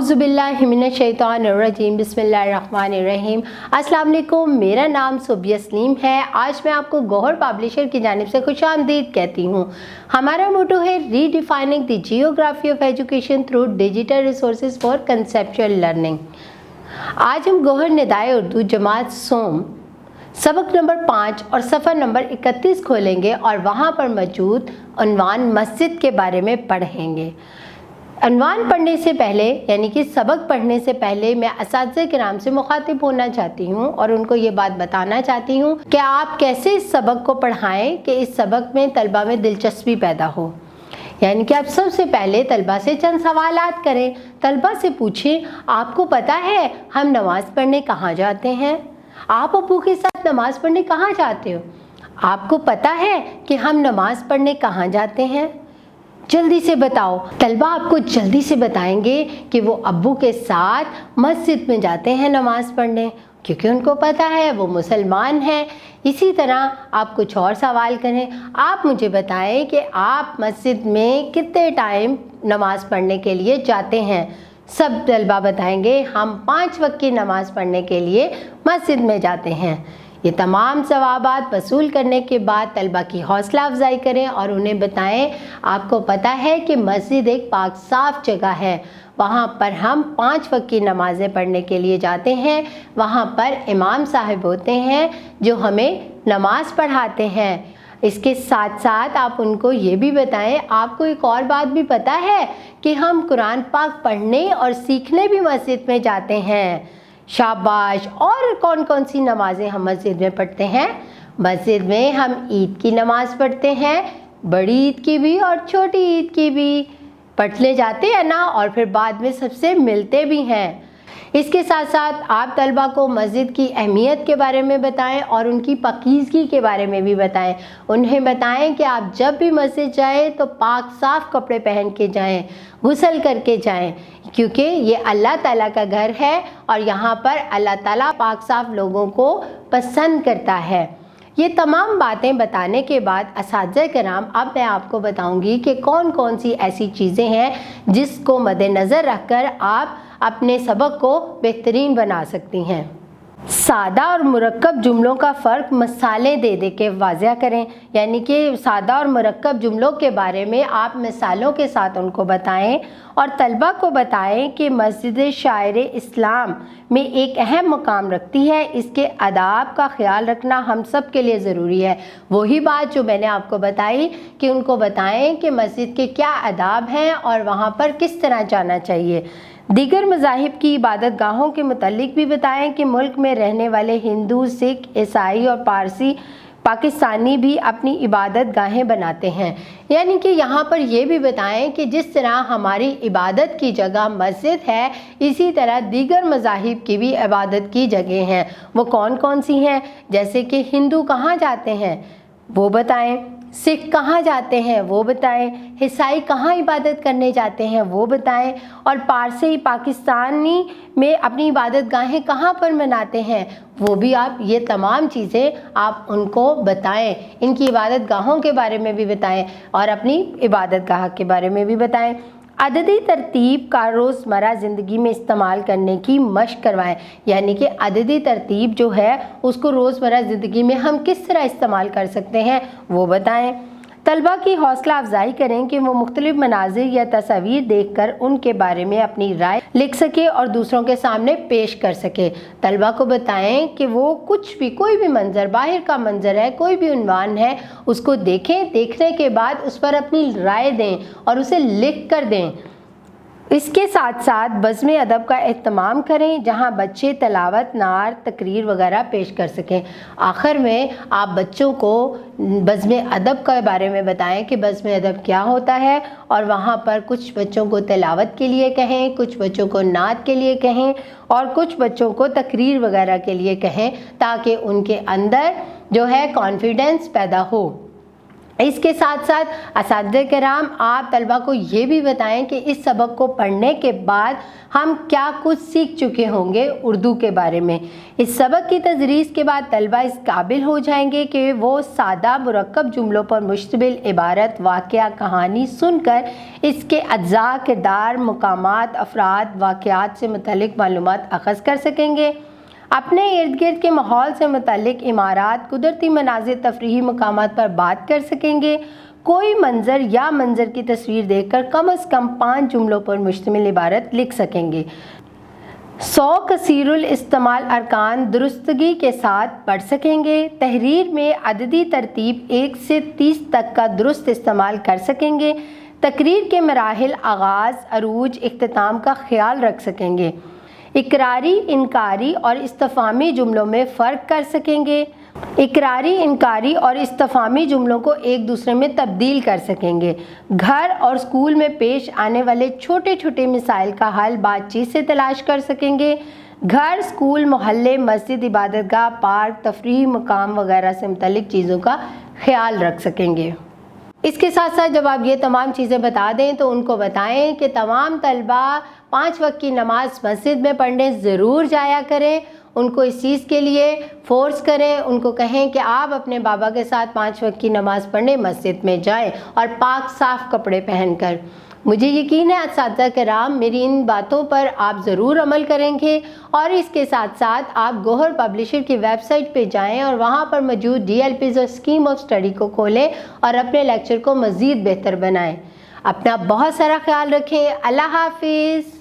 औज़ुबिल्लाहिमिनश्शैतानिर्रजीम बिस्मिल्लाहिर्रहमानिर्रहीम। अस्सलाम वालेकुम, मेरा नाम सुबिया सलीम है। आज मैं आपको गौहर पब्लिशर की जानिब से खुशामदीद कहती हूँ। हमारा मोटो है redefining the geography of education through digital resources for conceptual learning. आज हम गौहर निदाए उर्दू जमात सोम सबक नंबर 5 और सफ़र नंबर 31 खोलेंगे और वहाँ पर मौजूद उन्वान मस्जिद के बारे में पढ़ेंगे। अनवान पढ़ने से पहले यानी कि सबक पढ़ने से पहले मैं असातिज़ा किराम से मुखातिब होना चाहती हूँ और उनको ये बात बताना चाहती हूँ कि आप कैसे इस सबक को पढ़ाएं कि इस सबक में तलबा में दिलचस्पी पैदा हो। यानी कि आप सबसे पहले तलबा से चंद सवालात करें। तलबा से पूछें, आपको पता है हम नमाज़ पढ़ने कहाँ जाते हैं? आप अब्बू के साथ नमाज़ पढ़ने कहाँ जाते हो? आपको पता है कि हम नमाज़ पढ़ने कहाँ जाते हैं? जल्दी से बताओ। तलबा आपको जल्दी से बताएंगे कि वो अब्बू के साथ मस्जिद में जाते हैं नमाज़ पढ़ने, क्योंकि उनको पता है वो मुसलमान हैं। इसी तरह आप कुछ और सवाल करें। आप मुझे बताएं कि आप मस्जिद में कितने टाइम नमाज़ पढ़ने के लिए जाते हैं? सब तलबा बताएंगे हम 5 वक्त की नमाज़ पढ़ने के लिए मस्जिद में जाते हैं। ये तमाम सवाबात वसूल करने के बाद तलबा की हौसला अफजाई करें और उन्हें बताएं, आपको पता है कि मस्जिद एक पाक साफ़ जगह है, वहाँ पर हम 5 वक्त की नमाज़ें पढ़ने के लिए जाते हैं। वहाँ पर इमाम साहब होते हैं जो हमें नमाज़ पढ़ाते हैं। इसके साथ साथ आप उनको ये भी बताएं, आपको एक और बात भी पता है कि हम कुरान पाक पढ़ने और सीखने भी मस्जिद में जाते हैं। शाबाश। और कौन कौन सी नमाज़ें हम मस्जिद में पढ़ते हैं? मस्जिद में हम ईद की नमाज़ पढ़ते हैं, बड़ी ईद की भी और छोटी ईद की भी पढ़ने जाते हैं ना, और फिर बाद में सबसे मिलते भी हैं। इसके साथ साथ आप तलबा को मस्जिद की अहमियत के बारे में बताएं और उनकी पाकीज़गी के बारे में भी बताएं। उन्हें बताएं कि आप जब भी मस्जिद जाएं तो पाक साफ़ कपड़े पहन के जाएं, गुस्ल करके जाएं, क्योंकि ये अल्लाह ताला का घर है और यहाँ पर अल्लाह ताला पाक साफ़ लोगों को पसंद करता है। ये तमाम बातें बताने के बाद असातिज़ा किराम, अब मैं आपको बताऊंगी कि कौन कौन सी ऐसी चीज़ें हैं जिसको मद्देनज़र रखकर आप अपने सबक को बेहतरीन बना सकती हैं। सादा और मुरक्कब जुमलों का फ़र्क मिसालें दे के वाज़िया करें। यानी कि सादा और मुरक्कब जुमलों के बारे में आप मिसालों के साथ उनको बताएं और तलबा को बताएं कि मस्जिद शायर इस्लाम में एक अहम मुकाम रखती है। इसके आदाब का ख्याल रखना हम सब के लिए ज़रूरी है। वही बात जो मैंने आपको बताई कि उनको बताएं कि मस्जिद के क्या आदाब हैं और वहाँ पर किस तरह जाना चाहिए। दीगर मज़ाहिब की इबादत गाहों के मुतालिक भी बताएं कि मुल्क में रहने वाले हिंदू, सिख, ईसाई और पारसी पाकिस्तानी भी अपनी इबादत गाहें बनाते हैं। यानी कि यहाँ पर ये भी बताएं कि जिस तरह हमारी इबादत की जगह मस्जिद है, इसी तरह दीगर मज़ाहिब की भी इबादत की जगह हैं। वो कौन कौन सी हैं? जैसे कि हिंदू कहाँ जाते हैं वो बताएं, सिख कहाँ जाते हैं वो बताएं, ईसाई कहाँ इबादत करने जाते हैं वो बताएं, और पारसी पाकिस्तानी में अपनी इबादत गाहें कहाँ पर मनाते हैं वो भी आप ये तमाम चीज़ें आप उनको बताएं। इनकी इबादत गाहों के बारे में भी बताएं और अपनी इबादत गाह के बारे में भी बताएं। अददी तरतीब का रोज़मर्रा ज़िंदगी में इस्तेमाल करने की मशक़ करवाएं। यानी कि अददी तरतीब जो है उसको रोज़मर्रा ज़िंदगी में हम किस तरह इस्तेमाल कर सकते हैं वो बताएं। तलबा की हौसला अफजाई करें कि वो मुख्तलिफ मनाजिर या तस्वीर देखकर उनके बारे में अपनी राय लिख सके और दूसरों के सामने पेश कर सके। तलबा को बताएं कि वो कुछ भी, कोई भी मंज़र, बाहर का मंज़र है, कोई भी उन्वान है, उसको देखें, देखने के बाद उस पर अपनी राय दें और उसे लिख कर दें। इसके साथ साथ बज़्म अदब का एहतमाम करें जहाँ बच्चे तिलावत, नार, तकरीर वगैरह पेश कर सकें। आखिर में आप बच्चों को बज़्म अदब के बारे में बताएं कि बज़्म अदब क्या होता है और वहाँ पर कुछ बच्चों को तिलावत के लिए कहें, कुछ बच्चों को नात के लिए कहें और कुछ बच्चों को तकरीर वगैरह के लिए कहें, ताकि उनके अंदर जो है कॉन्फिडेंस पैदा हो। اس کے ساتھ ساتھ اساتذہ کرام آپ طلبہ کو یہ بھی بتائیں کہ اس سبق کو پڑھنے کے بعد ہم کیا کچھ سیکھ چکے ہوں گے اردو کے بارے میں۔ اس سبق کی تدریس کے بعد طلبہ اس قابل ہو جائیں گے کہ وہ سادہ مرکب جملوں پر مشتمل عبارت، واقعہ، کہانی سن کر اس کے اجزاء، کردار، مقامات، افراد، واقعات سے متعلق معلومات اخذ کر سکیں گے۔ اپنے ارد گرد کے ماحول سے متعلق عمارات، قدرتی مناظر، تفریحی مقامات پر بات کر سکیں گے۔ کوئی منظر یا منظر کی تصویر دیکھ کر کم از کم 5 جملوں پر مشتمل عبارت لکھ سکیں گے۔ 100 کثیر الاستعمال ارکان درستگی کے ساتھ پڑھ سکیں گے۔ تحریر میں عددی ترتیب 1 سے 30 تک کا درست استعمال کر سکیں گے۔ تقریر کے مراحل، آغاز، عروج، اختتام کا خیال رکھ سکیں گے۔ اقراری، انکاری اور استفہامی جملوں میں فرق کر سکیں گے۔ اقراری، انکاری اور استفہامی جملوں کو ایک دوسرے میں تبدیل کر سکیں گے۔ گھر اور اسکول میں پیش آنے والے چھوٹے چھوٹے مسائل کا حل بات چیت سے تلاش کر سکیں گے۔ گھر، اسکول، محلے، مسجد، عبادت گاہ، پارک، تفریحی مقام وغیرہ سے متعلق چیزوں کا خیال رکھ سکیں گے۔ اس کے ساتھ ساتھ جب آپ یہ تمام چیزیں بتا دیں تو ان کو بتائیں کہ تمام طلبہ 5 وقت کی نماز مسجد میں پڑھنے ضرور جایا کریں۔ ان کو اس چیز کے لیے فورس کریں، ان کو کہیں کہ آپ اپنے بابا کے ساتھ 5 وقت کی نماز پڑھنے مسجد میں جائیں اور پاک صاف کپڑے پہن کر۔ مجھے یقین ہے اساتذہ کرام میری ان باتوں پر آپ ضرور عمل کریں گے، اور اس کے ساتھ ساتھ آپ گوہر پبلشر کی ویب سائٹ پہ جائیں اور وہاں پر موجود DLPs اور اسکیم آف اسٹڈی کو کھولیں اور اپنے لیکچر کو مزید بہتر بنائیں۔ اپنا بہت سارا خیال رکھیں۔ اللہ حافظ۔